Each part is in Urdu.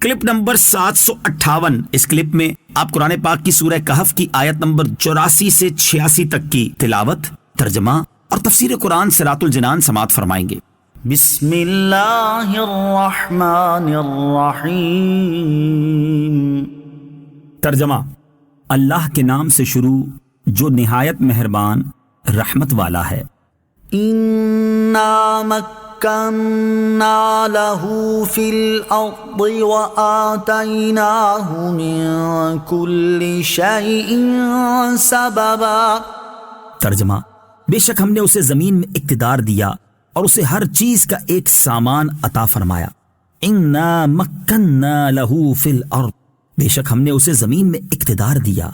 Clip number 758۔ اس کلپ میں آپ قرآن پاک کی سورہ کہف کی آیت نمبر 84 سے 86 تک کی تلاوت، ترجمہ اور تفسیر قرآن صراط الجنان سماعت فرمائیں گے۔ بسم اللہ الرحمن الرحیم۔ ترجمہ: اللہ کے نام سے شروع جو نہایت مہربان رحمت والا ہے۔ انا مکننا له فی الارض وآتیناہ من کل شیء سببا۔ ترجمہ: بے شک ہم نے اسے زمین میں اقتدار دیا اور اسے ہر چیز کا ایک سامان عطا فرمایا۔ انا مکننا له فی الارض، بے شک ہم نے اسے زمین میں اقتدار دیا۔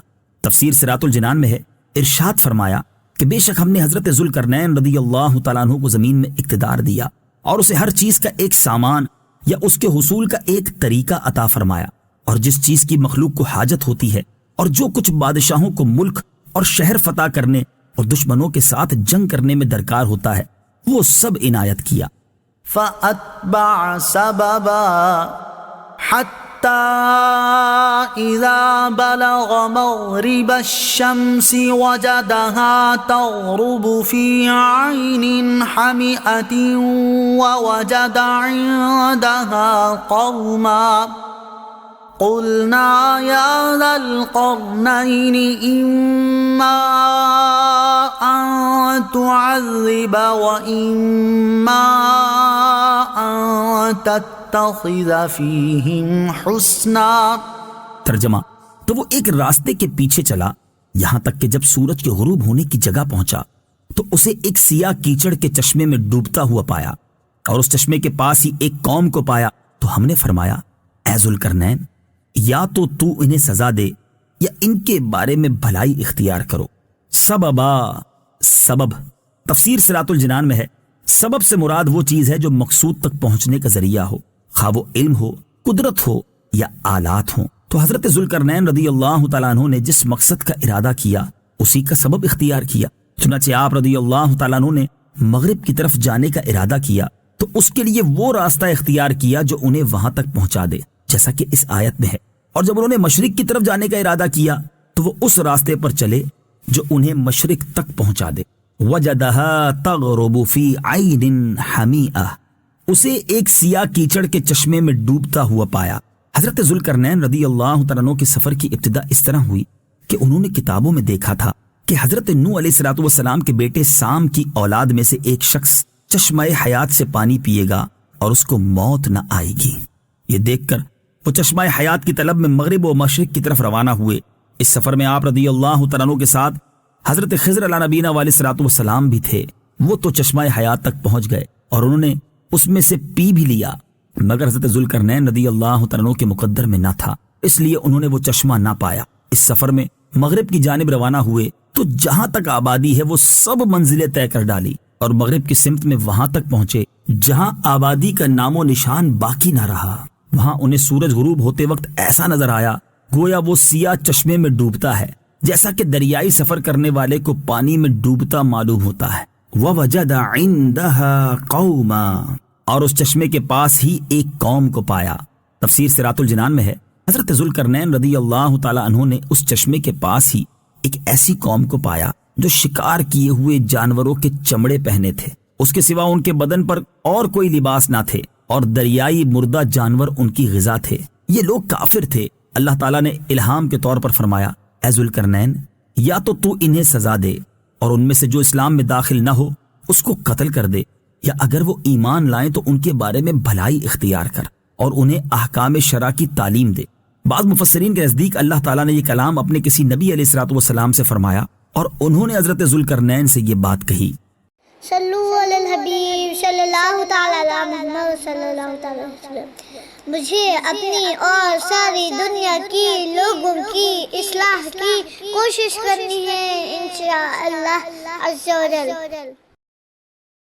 تفسیر صراط الجنان میں ہے، ارشاد فرمایا کہ بے شک ہم نے حضرت ذوالقرنین رضی اللہ تعالیٰ عنہ کو زمین میں اقتدار دیا اور اسے ہر چیز کا ایک سامان یا اس کے حصول کا ایک طریقہ عطا فرمایا، اور جس چیز کی مخلوق کو حاجت ہوتی ہے اور جو کچھ بادشاہوں کو ملک اور شہر فتح کرنے اور دشمنوں کے ساتھ جنگ کرنے میں درکار ہوتا ہے وہ سب عنایت کیا۔ فأتبع سببا حتى إذا بلغ مغرب الشمس وجدها تغرب في عين حمئة ووجد عندها قوما قلنا يا ذا القرنين إما أن تعذب وإما أن تتخذ فيهم حسنا۔ ترجمہ: تو وہ ایک راستے کے پیچھے چلا یہاں تک کہ جب سورج کے غروب ہونے کی جگہ پہنچا تو اسے ایک سیاہ کیچڑ کے چشمے میں ڈوبتا ہوا پایا، اور اس چشمے کے پاس ہی ایک قوم کو پایا تو ہم نے فرمایا اے ذوالقرنین، یا تو انہیں سزا دے یا ان کے بارے میں بھلائی اختیار کرو۔ سببا، سبب۔ تفسیر صراط الجنان میں ہے، سبب سے مراد وہ چیز ہے جو مقصود تک پہنچنے کا ذریعہ ہو، خواہ وہ علم ہو، قدرت ہو یا آلات ہوں۔ تو حضرت ذوالقرنین رضی اللہ تعالیٰ عنہ نے جس مقصد کا ارادہ کیا اسی کا سبب اختیار کیا۔ چنانچہ آپ رضی اللہ تعالیٰ عنہ نے مغرب کی طرف جانے کا ارادہ کیا تو اس کے لیے وہ راستہ اختیار کیا جو انہیں وہاں تک پہنچا دے، جیسا کہ اس آیت میں ہے، اور جب انہوں نے مشرق کی طرف جانے کا ارادہ کیا تو وہ اس راستے پر چلے جو انہیں مشرق تک پہنچا دے۔ وَجَدَهَا تَغْرُبُ فِي عَيْنٍ حَمِئَةٍ، اسے ایک سیاہ کیچڑ کے چشمے میں ڈوبتا ہوا پایا۔ حضرت ذوالقرنین رضی اللہ تعالیٰ عنہ کے سفر کی ابتدا اس طرح ہوئی کہ انہوں نے کتابوں میں دیکھا تھا کہ حضرت نوح علیہ الصلوۃ والسلام کے بیٹے سام کی اولاد میں سے ایک شخص چشمہ حیات سے پانی پیے گا اور اس کو موت نہ آئے گی۔ یہ دیکھ کر وہ چشمہ حیات کی طلب میں مغرب و مشرق کی طرف روانہ ہوئے۔ اس سفر میں آپ رضی اللہ تعالیٰ عنہ کے ساتھ حضرت خضر علیہ نبینا علیہ الصلوۃ والسلام بھی تھے۔ وہ تو چشمہ حیات تک پہنچ گئے اور انہوں نے اس میں سے پی بھی لیا، مگر حضرت ذوالقرنین رضی اللہ تعالیٰ عنہ کے مقدر میں نہ تھا، اس لیے انہوں نے وہ چشمہ نہ پایا۔ اس سفر میں مغرب کی جانب روانہ ہوئے تو جہاں تک آبادی ہے وہ سب منزلیں طے کر ڈالی اور مغرب کی سمت میں وہاں تک پہنچے جہاں آبادی کا نام و نشان باقی نہ رہا۔ وہاں انہیں سورج غروب ہوتے وقت ایسا نظر آیا گویا وہ سیاہ چشمے میں ڈوبتا ہے، جیسا کہ دریائی سفر کرنے والے کو پانی میں ڈوبتا معلوم ہوتا ہے۔ وَوَجَدَ عِندَهَا قَوْمًا، اور اس چشمے کے پاس ہی ایک قوم کو پایا۔ تفسیر صراط الجنان میں ہے، حضرت ذوالقرنین رضی اللہ تعالیٰ عنہ نے اس چشمے کے پاس ہی ایک ایسی قوم کو پایا جو شکار کیے ہوئے جانوروں کے چمڑے پہنے تھے، اس کے سوا ان کے بدن پر اور کوئی لباس نہ تھے، اور دریائی مردہ جانور ان کی غذا تھے۔ یہ لوگ کافر تھے۔ اللہ تعالیٰ نے الہام کے طور پر فرمایا اے ذوالقرنین، یا تو انہیں سزا دے اور ان میں سے جو اسلام میں داخل نہ ہو اس کو قتل کر دے، یا اگر وہ ایمان لائیں تو ان کے بارے میں بھلائی اختیار کر اور انہیں احکام شرع کی تعلیم دے۔ بعض مفسرین کے نزدیک اللہ تعالیٰ نے یہ کلام اپنے کسی نبی علیہ الصلوۃ والسلام سے فرمایا اور انہوں نے حضرت ذوالقرنین سے یہ بات کہی۔ صلو علی الحبیب صلی اللہ تعالی علی محمد صلی اللہ تعالی وسلم۔ مجھے اپنی اور ساری دنیا کی لوگوں کی اصلاح کی کوشش کرنی ہے انشاءاللہ عز و جل۔